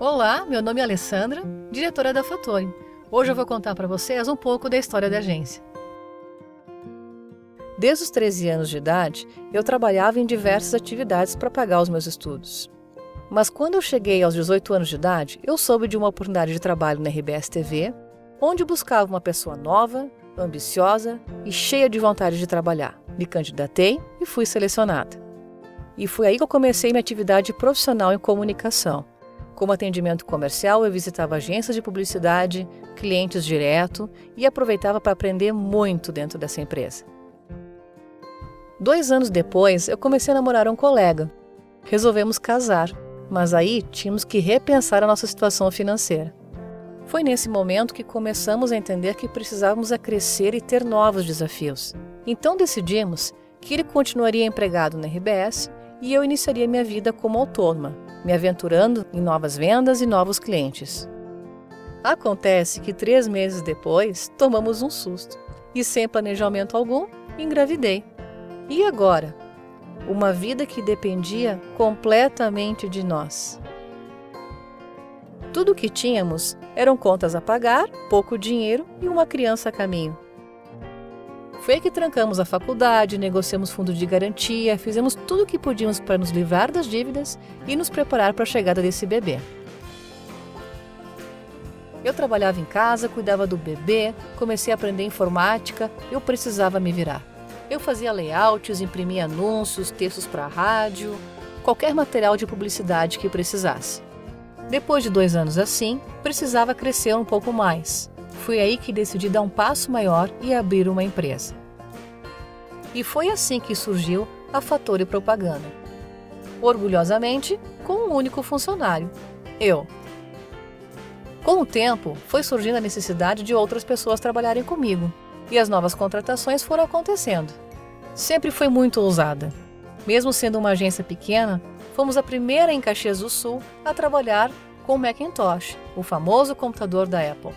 Olá, meu nome é Alessandra, diretora da Fattori. Hoje eu vou contar para vocês um pouco da história da agência. Desde os 13 anos de idade, eu trabalhava em diversas atividades para pagar os meus estudos. Mas quando eu cheguei aos 18 anos de idade, eu soube de uma oportunidade de trabalho na RBS TV, onde buscava uma pessoa nova, ambiciosa e cheia de vontade de trabalhar. Me candidatei e fui selecionada. E foi aí que eu comecei minha atividade profissional em comunicação. Como atendimento comercial, eu visitava agências de publicidade, clientes direto e aproveitava para aprender muito dentro dessa empresa. 2 anos depois, eu comecei a namorar um colega. Resolvemos casar, mas aí tínhamos que repensar a nossa situação financeira. Foi nesse momento que começamos a entender que precisávamos crescer e ter novos desafios. Então decidimos que ele continuaria empregado na RBS e eu iniciaria minha vida como autônoma, me aventurando em novas vendas e novos clientes. Acontece que 3 meses depois, tomamos um susto e, sem planejamento algum, engravidei. E agora? Uma vida que dependia completamente de nós. Tudo o que tínhamos eram contas a pagar, pouco dinheiro e uma criança a caminho. Foi aí que trancamos a faculdade, negociamos fundo de garantia, fizemos tudo o que podíamos para nos livrar das dívidas e nos preparar para a chegada desse bebê. Eu trabalhava em casa, cuidava do bebê, comecei a aprender informática, eu precisava me virar. Eu fazia layouts, imprimia anúncios, textos para a rádio, qualquer material de publicidade que precisasse. Depois de 2 anos assim, precisava crescer um pouco mais. Foi aí que decidi dar um passo maior e abrir uma empresa. E foi assim que surgiu a Fattori Propaganda. Orgulhosamente, com um único funcionário, eu. Com o tempo, foi surgindo a necessidade de outras pessoas trabalharem comigo, e as novas contratações foram acontecendo. Sempre foi muito ousada. Mesmo sendo uma agência pequena, fomos a primeira em Caxias do Sul a trabalhar com o Macintosh, o famoso computador da Apple.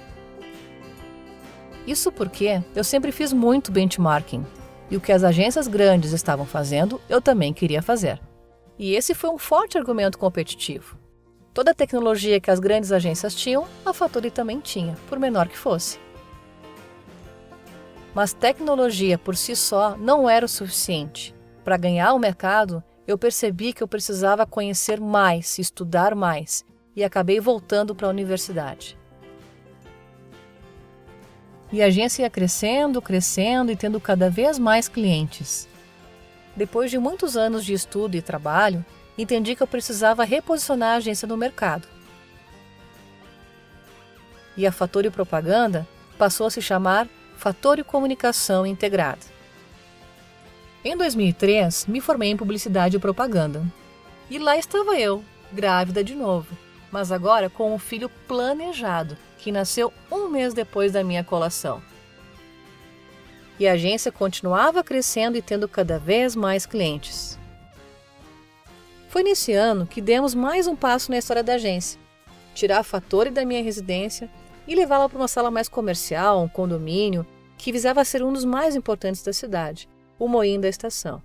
Isso porque eu sempre fiz muito benchmarking, e o que as agências grandes estavam fazendo, eu também queria fazer. E esse foi um forte argumento competitivo. Toda a tecnologia que as grandes agências tinham, a Fattori também tinha, por menor que fosse. Mas tecnologia por si só não era o suficiente. Para ganhar o mercado, eu percebi que eu precisava conhecer mais, estudar mais, e acabei voltando para a universidade. E a agência ia crescendo e tendo cada vez mais clientes. Depois de muitos anos de estudo e trabalho, entendi que eu precisava reposicionar a agência no mercado. E a Fattori Propaganda passou a se chamar Fattori Comunicação Integrada. Em 2003, me formei em Publicidade e Propaganda. E lá estava eu, grávida de novo, mas agora com um filho planejado, que nasceu 1 mês depois da minha colação. E a agência continuava crescendo e tendo cada vez mais clientes. Foi nesse ano que demos mais um passo na história da agência. Tirar a Fattori da minha residência e levá-la para uma sala mais comercial, um condomínio, que visava ser um dos mais importantes da cidade, o Moinho da Estação.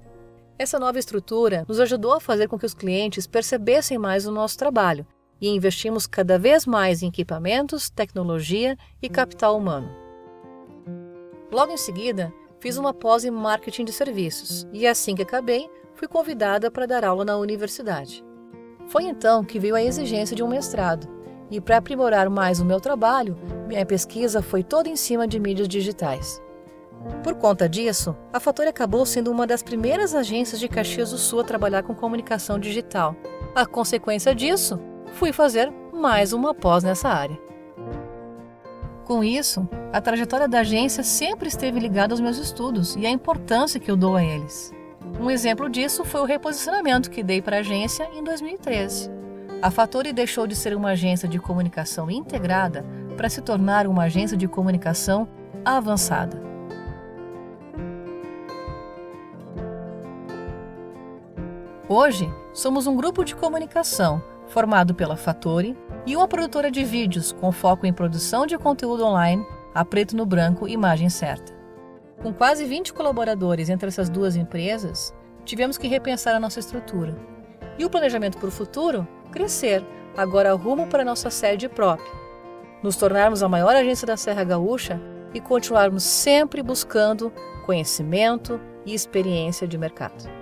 Essa nova estrutura nos ajudou a fazer com que os clientes percebessem mais o nosso trabalho e investimos cada vez mais em equipamentos, tecnologia e capital humano. Logo em seguida, fiz uma pós em marketing de serviços e assim que acabei, fui convidada para dar aula na universidade. Foi então que veio a exigência de um mestrado e para aprimorar mais o meu trabalho, minha pesquisa foi toda em cima de mídias digitais. Por conta disso, a Fattori acabou sendo uma das primeiras agências de Caxias do Sul a trabalhar com comunicação digital. A consequência disso, fui fazer mais uma pós nessa área. Com isso, a trajetória da agência sempre esteve ligada aos meus estudos e à importância que eu dou a eles. Um exemplo disso foi o reposicionamento que dei para a agência em 2013. A Fattori deixou de ser uma agência de comunicação integrada para se tornar uma agência de comunicação avançada. Hoje, somos um grupo de comunicação formado pela Fattori e uma produtora de vídeos com foco em produção de conteúdo online, a preto no branco, imagem certa. Com quase 20 colaboradores entre essas duas empresas, tivemos que repensar a nossa estrutura. E o planejamento para o futuro? Crescer, agora rumo para nossa sede própria, nos tornarmos a maior agência da Serra Gaúcha e continuarmos sempre buscando conhecimento e experiência de mercado.